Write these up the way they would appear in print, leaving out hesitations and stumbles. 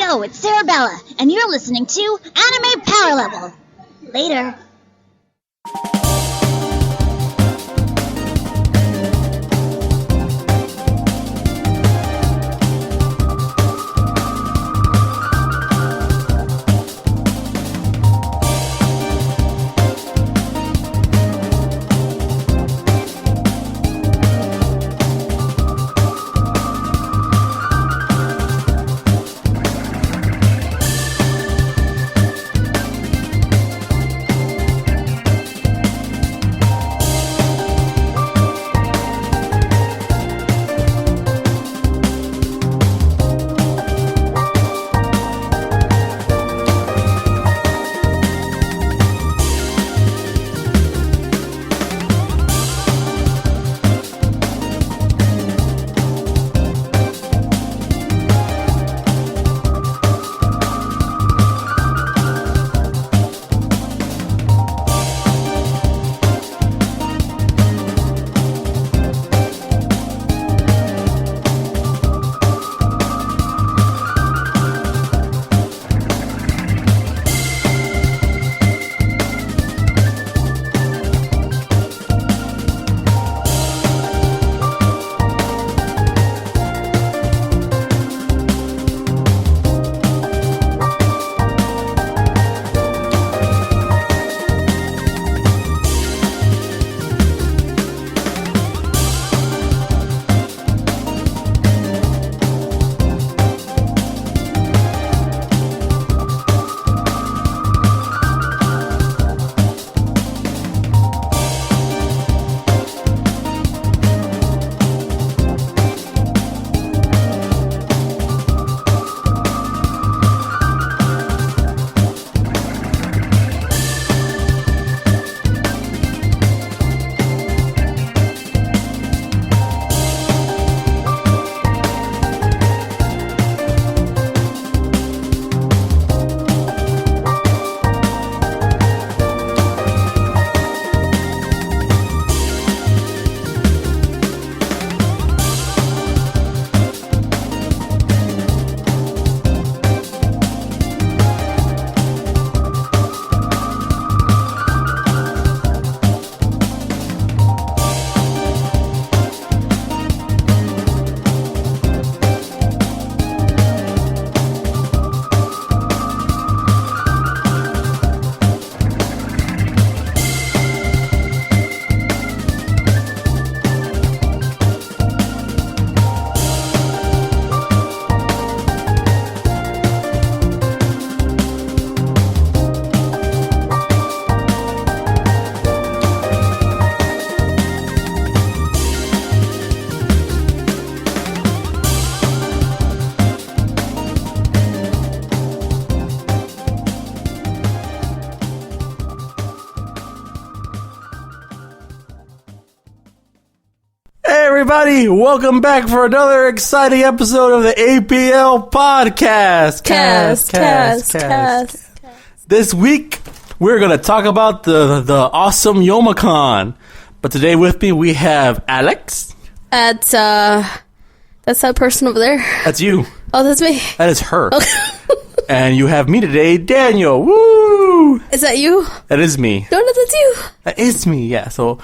Yo, it's Sarabella, and you're listening to Anime Power Level. Later. Everybody, welcome back for another exciting episode of the APL podcast. Cast. This week, we're going to talk about the awesome Youmacon. But today with me, we have Alex. That's that person over there. That's you. Oh, that's me. That is her. And you have me today, Daniel. Woo! Is that you? That is me. No, that's you. That is me, yeah. So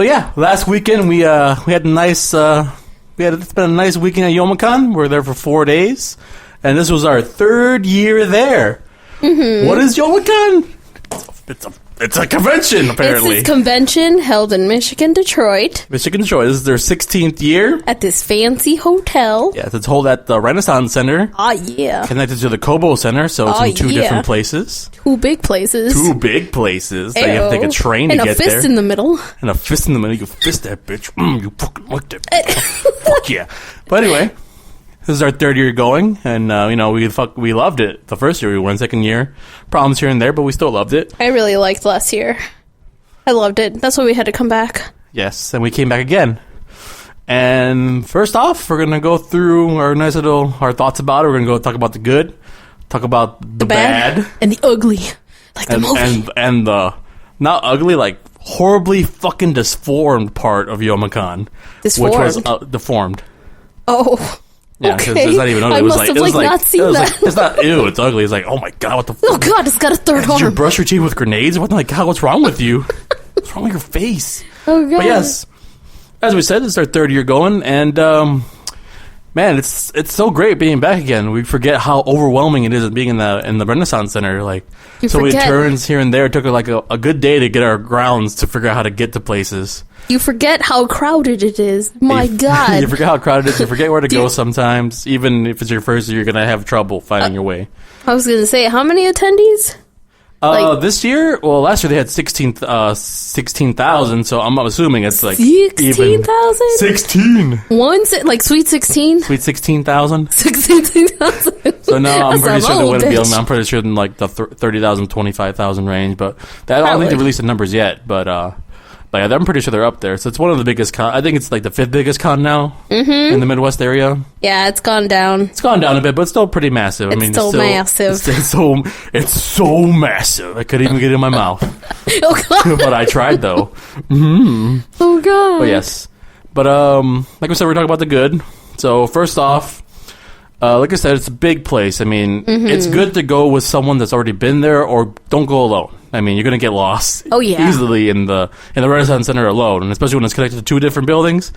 yeah, last weekend we had a nice it's been a nice weekend at Youmacon. We were there for 4 days, and this was our third year there. Mm-hmm. What is Youmacon? It's a convention, apparently. It's this convention held in Michigan, Detroit. This is their 16th year. At this fancy hotel. Yeah, it's held at the Renaissance Center. Oh, yeah. Connected to the Kobo Center, so it's in two different places. Two big places. That you have to take a train to get there. And a fist in the middle. And a fist in the middle. You fist that bitch. You fucking like that bitch. Fuck yeah. But anyway, this is our third year going, and we loved it. The first year we went, second year, problems here and there, but we still loved it. I really liked last year. I loved it. That's why we had to come back. Yes, and we came back again. And first off, we're gonna go through our thoughts about it. We're gonna go talk about the good, talk about the bad, and the ugly, like the movie, and the not ugly, like horribly fucking disformed part of Youmacon, which was deformed. Oh. Yeah, 'cause Okay. it's not even ugly. I It was must like, have, it was like, like, not seen it was that. like, it's not ew, it's ugly. It's like, oh my god, what the Oh fuck? god, it's got a third Did you arm. brush your teeth with grenades? What? Like, God, what's wrong with you? What's wrong with your face? Oh god. But yes, as we said, it's our third year going, and man, it's so great being back again. We forget how overwhelming it is being in the Renaissance Center. Like, You so many forget. turns here and there. It took like a good day to get our grounds to figure out how to get to places. You forget how crowded it is. My You- god. you forget how crowded it is. You forget where to go sometimes. Even if it's your first year, you're gonna have trouble finding your way. I was going to say, how many attendees? like- This year, well, last year they had 16,000, so I'm assuming it's like 16,000? 16. Like Sweet 16? Sweet 16,000. 16,000. So no, I'm pretty sure they old, wouldn't be. bitch. I'm pretty sure in like the 30,000, 25,000 range. But I don't think they released the numbers yet. But yeah, I'm pretty sure they're up there. So it's one of the biggest con. I think it's like the 5th biggest con now in the Midwest area. Yeah, it's gone down. It's gone down a bit, but it's still pretty massive. It's still massive. It's so massive. I couldn't even get it in my mouth. Oh god. But I tried though. Oh god. But yes. But like I said, we're talking about the good. So first off, like I said, it's a big place. I mean, it's good to go with someone that's already been there, or don't go alone. I mean, you're gonna get lost easily in the Renaissance Center alone, and especially when it's connected to 2 different buildings.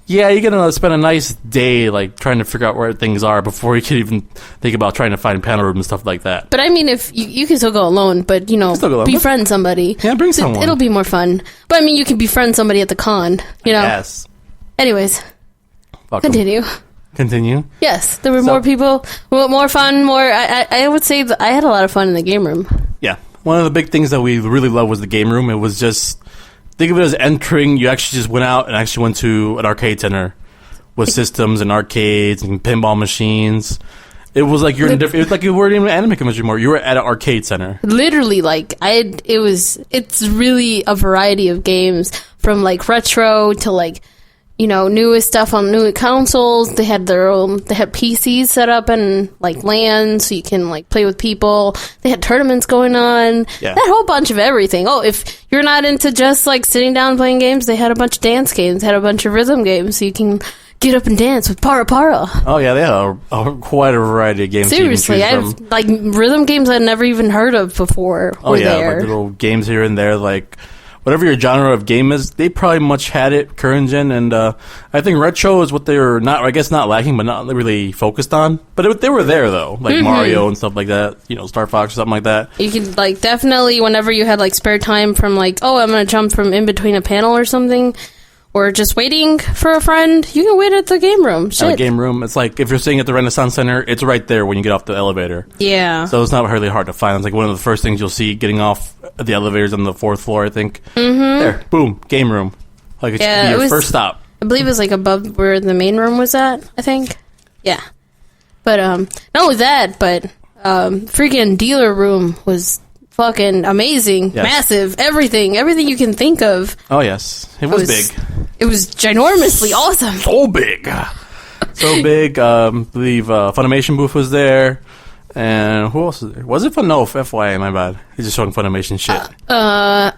Yeah, you're gonna spend a nice day like trying to figure out where things are before you can even think about trying to find panel rooms and stuff like that. But I mean, if you can still go alone, but still go alone. befriend somebody. Yeah, bring someone. It'll be more fun. But I mean, you can befriend somebody at the con. Yes. Anyways, Fuck 'em. continue. Yes, there were So- more people, more fun, more. I would say that I had a lot of fun in the game room. Yeah. One of the big things that we really loved was the game room. It was just, think of it as entering, you actually just went out and actually went to an arcade center with systems and arcades and pinball machines. It was like you're in a different, it was like you weren't even an anime convention anymore. You were at an arcade center. Literally, it's really a variety of games from like retro to like, newest stuff on new consoles. They had PCs set up and like LAN, so you can like play with people. They had tournaments going on. Yeah. That whole bunch of everything. Oh, if you're not into just like sitting down and playing games, they had a bunch of dance games. They had a bunch of rhythm games, so you can get up and dance with Para Para. Oh yeah, they had quite a variety of games. Seriously, to even choose I've like rhythm games I'd never even heard of before. Oh were yeah, there. like little games here and there, like whatever your genre of game is, they probably much had it current gen, and I think retro is what they were not lacking, but not really focused on. But they were there though, like Mario and stuff like that, Star Fox or something like that. You could like definitely whenever you had like spare time from like, oh, I'm gonna jump from in between a panel or something, or just waiting for a friend, you can wait at the game room. Shit. At the game room, it's like if you're sitting at the Renaissance Center, it's right there when you get off the elevator. Yeah. So it's not really hard to find. It's like one of the first things you'll see getting off the elevators on the 4th floor, I think. There, boom, game room. Like it should be your first stop. I believe it was like above where the main room was at, I think. Yeah. But not only that, but freaking dealer room was fucking amazing, Yes. massive, everything you can think of. Oh yes, it was big. It was ginormously awesome. So big. So big. I believe Funimation booth was there. And who else was there? Was it Fun? No, FYI, my bad. He's just showing Funimation shit. I'm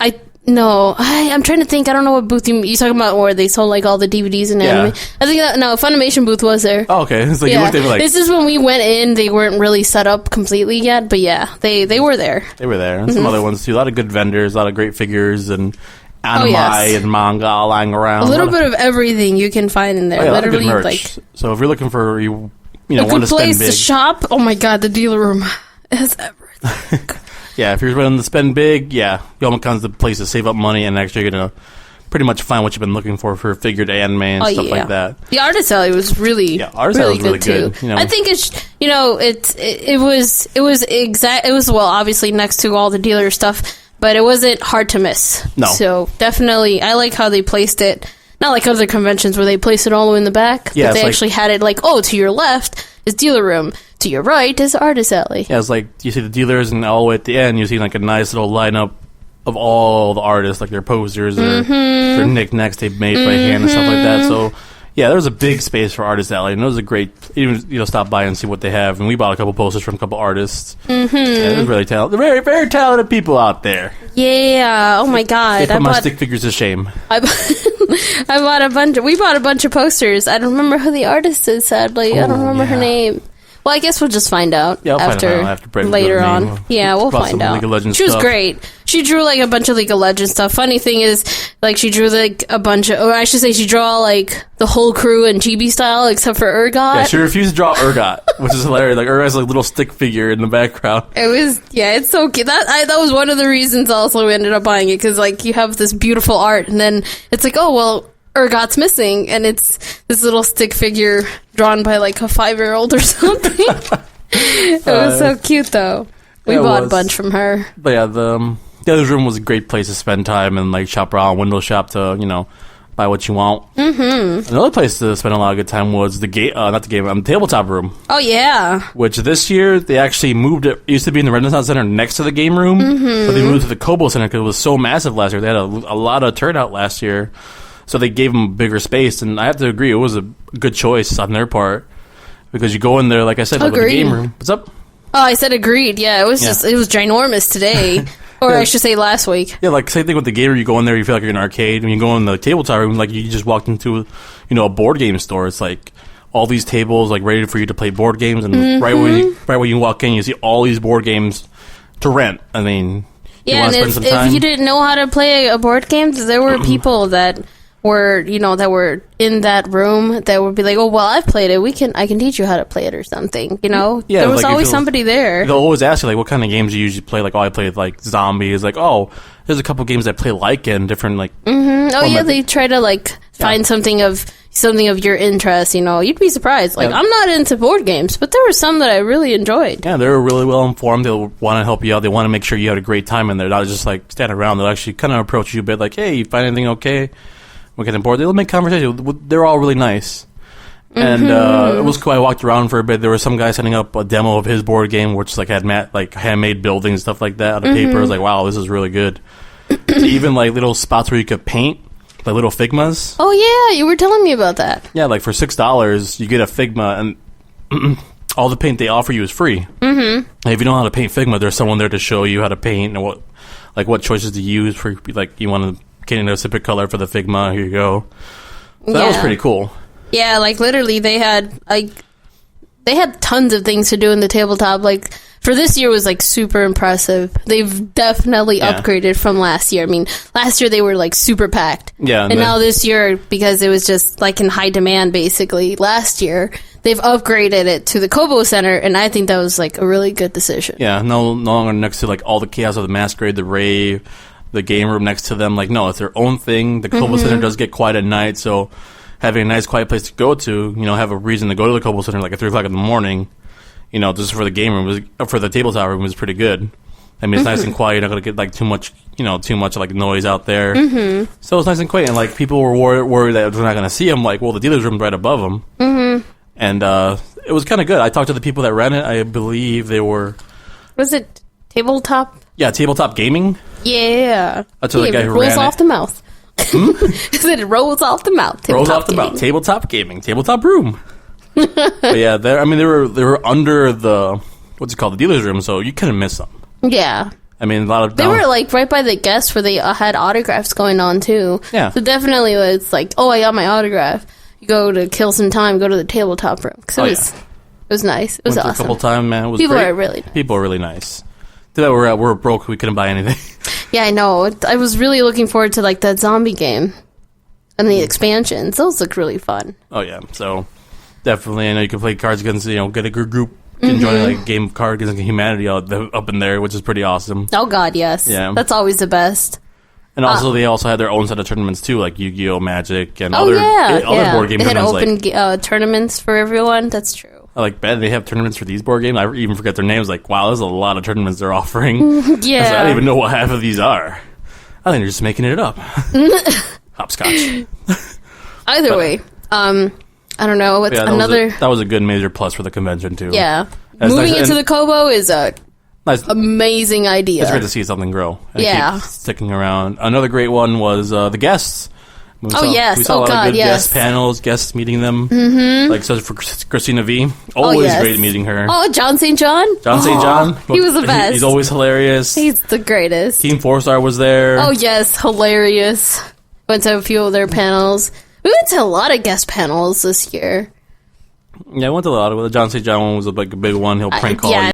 trying to think. I don't know what booth you're talking about where they sold like all the DVDs and anime. I think Funimation booth was there. Oh, okay. It's like you looked at me like this is when we went in. They weren't really set up completely yet, but yeah, they were there. they were there. And some other ones too. A lot of good vendors, a lot of great figures and anime and manga all lying around. A little bit of everything you can find in there. Oh, yeah, literally, a lot of good merch. So if you're looking for a one good to spend place big, to shop. Oh my god, the dealer room has everything. yeah, if you're willing to spend big, yeah, Youmacon's the place to save up money and actually you're gonna pretty much find what you've been looking for figured anime and stuff like that. The artist alley was really, artist alley was really good too. I think it was well, obviously next to all the dealer stuff, but it wasn't hard to miss. No. So definitely, I like how they placed it. Not like other conventions where they place it all the way in the back. Yeah, but they actually had it like, to your left is dealer room, to your right is artist alley. Yeah, it's like you see the dealers, and all the way at the end, you see like a nice little lineup of all the artists, like their posters or their knickknacks they've made by hand and stuff like that. So, yeah, there was a big space for Artist Alley, and it was a great, even stop by and see what they have. And we bought a couple posters from a couple artists. Yeah, it was really talented. Very, very talented people out there. Yeah. Oh my god. They put my stick figures to shame. I We bought a bunch of posters. I don't remember who the artist is, sadly. I don't remember her name. Well, I guess we'll just find out after later on. Yeah, we'll find out. She was great. She drew like a bunch of League of Legends stuff. Funny thing is, like she drew like a bunch of, or I should say, she drew like the whole crew in chibi style except for Urgot. Yeah, she refused to draw Urgot, which is hilarious. Like Urgot's like a little stick figure in the background. It's so cute. That was one of the reasons also we ended up buying it, because like you have this beautiful art, and then it's like, oh well, Urgot's missing, and it's this little stick figure drawn by like a 5-year-old or something. It was so cute, though. We bought a bunch from her. But yeah, the other room was a great place to spend time and like shop around, window shop to buy what you want. Another place to spend a lot of good time was the tabletop room. Oh yeah. Which this year they actually moved it. It used to be in the Renaissance Center next to the game room, but they moved to the Kobo Center because it was so massive last year. They had a lot of turnout last year. So they gave them bigger space, and I have to agree, it was a good choice on their part, because you go in there, like I said, like the game room. What's up? Oh, I said agreed. Yeah, it was ginormous today, or I should say last week. Yeah, like same thing with the game room. You go in there, you feel like you're in an arcade. When you go in the tabletop room, like you just walked into, a board game store. It's like all these tables, like ready for you to play board games, and right when you walk in, you see all these board games to rent. I mean, yeah, and if you didn't know how to play a board game, there were people that were in that room that would be like, oh well, I've played it, I can teach you how to play it or something, Yeah, there was always somebody there. They'll always ask you like, what kind of games do you usually play? Like, oh, I play like zombies. Like, oh, there's a couple games I play like in different like they try to like find something of your interest. You'd be surprised. Like, I'm not into board games, but there were some that I really enjoyed. Yeah, they were really well informed. They'll want to help you out. They want to make sure you had a great time in there, not just like stand around. They'll actually kind of approach you a bit like, hey, you find anything okay? We're getting bored. They'll make conversation. They're all really nice. And it was cool. I walked around for a bit. There was some guy setting up a demo of his board game, which like had handmade buildings, stuff like that out of paper. I was like, wow, this is really good. Even like little spots where you could paint, like little Figmas. Oh yeah, you were telling me about that. Yeah, like for $6, you get a Figma, and all the paint they offer you is free. And if you don't know how to paint Figma, there's someone there to show you how to paint and what choices to use for like you want to. Getting a specific color for the Figma. Here you go. So that was pretty cool. Yeah, like literally they had tons of things to do in the tabletop. Like for this year was like super impressive. They've definitely upgraded from last year. I mean, last year they were like super packed. Yeah. And now this year, because it was just like in high demand basically last year, they've upgraded it to the Kobo Center, and I think that was like a really good decision. Yeah, no longer next to like all the chaos of the Masquerade, the rave, the game room next to them. Like, no, it's their own thing. The Kobo Center does get quiet at night, so having a nice quiet place to go to, have a reason to go to the Kobo Center like at 3 o'clock in the morning, just for the game room, for the tabletop room was pretty good. I mean, it's nice and quiet. You're not going to get like too much like noise out there. So it's nice and quiet. And like people were worried that we're not going to see them. Like, well, the dealer's room's right above them. And it was kind of good. I talked to the people that ran it. I believe they were... Was it tabletop? Yeah, tabletop gaming. Yeah. That's what the guy who rolls ran off the mouth. It rolls off the mouth. Rolls off the mouth. Tabletop gaming. Tabletop room. But yeah, they were under the, what's it called, the dealer's room, so you couldn't miss them. Yeah. I mean, a lot of... They were like right by the guests where they had autographs going on too. Yeah. So definitely it's like, oh, I got my autograph. You go to kill some time, go to the tabletop room. Cause it was nice. It was awesome. A couple times, man. It was People great. are really nice. People are really nice. Today we're broke. We couldn't buy anything. Yeah, I know. I was really looking forward to like that zombie game and the expansions. Those look really fun. Oh yeah, so definitely. I know you can play cards against get a group enjoying like a game of cards against humanity up in there, which is pretty awesome. Oh God, yes. Yeah, that's always the best. And also, they also had their own set of tournaments too, like Yu-Gi-Oh, Magic, and other board game tournaments. They had open tournaments for everyone. That's true. I like bet they have tournaments for these board games. I even forget their names. Like, wow, there's a lot of tournaments they're offering. Yeah, I don't even know what half of these are. I think they're just making it up. Hopscotch. Either way, I don't know. What's another? That was a good major plus for the convention too. Yeah, moving into the Kobo is a amazing idea. It's great to see something grow. And keep sticking around. Another great one was the guests. We saw a lot of good guest panels, guests meeting them. Like, such for Christina V. Always great meeting her. Oh, John St. John? John St. John. He was the best. He's always hilarious. He's the greatest. Team 4-Star was there. Oh, yes. Hilarious. Went to a few of their panels. We went to a lot of guest panels this year. Yeah, I went to a lot of it. The John St. John one was like a big one. He'll prank call yeah, you.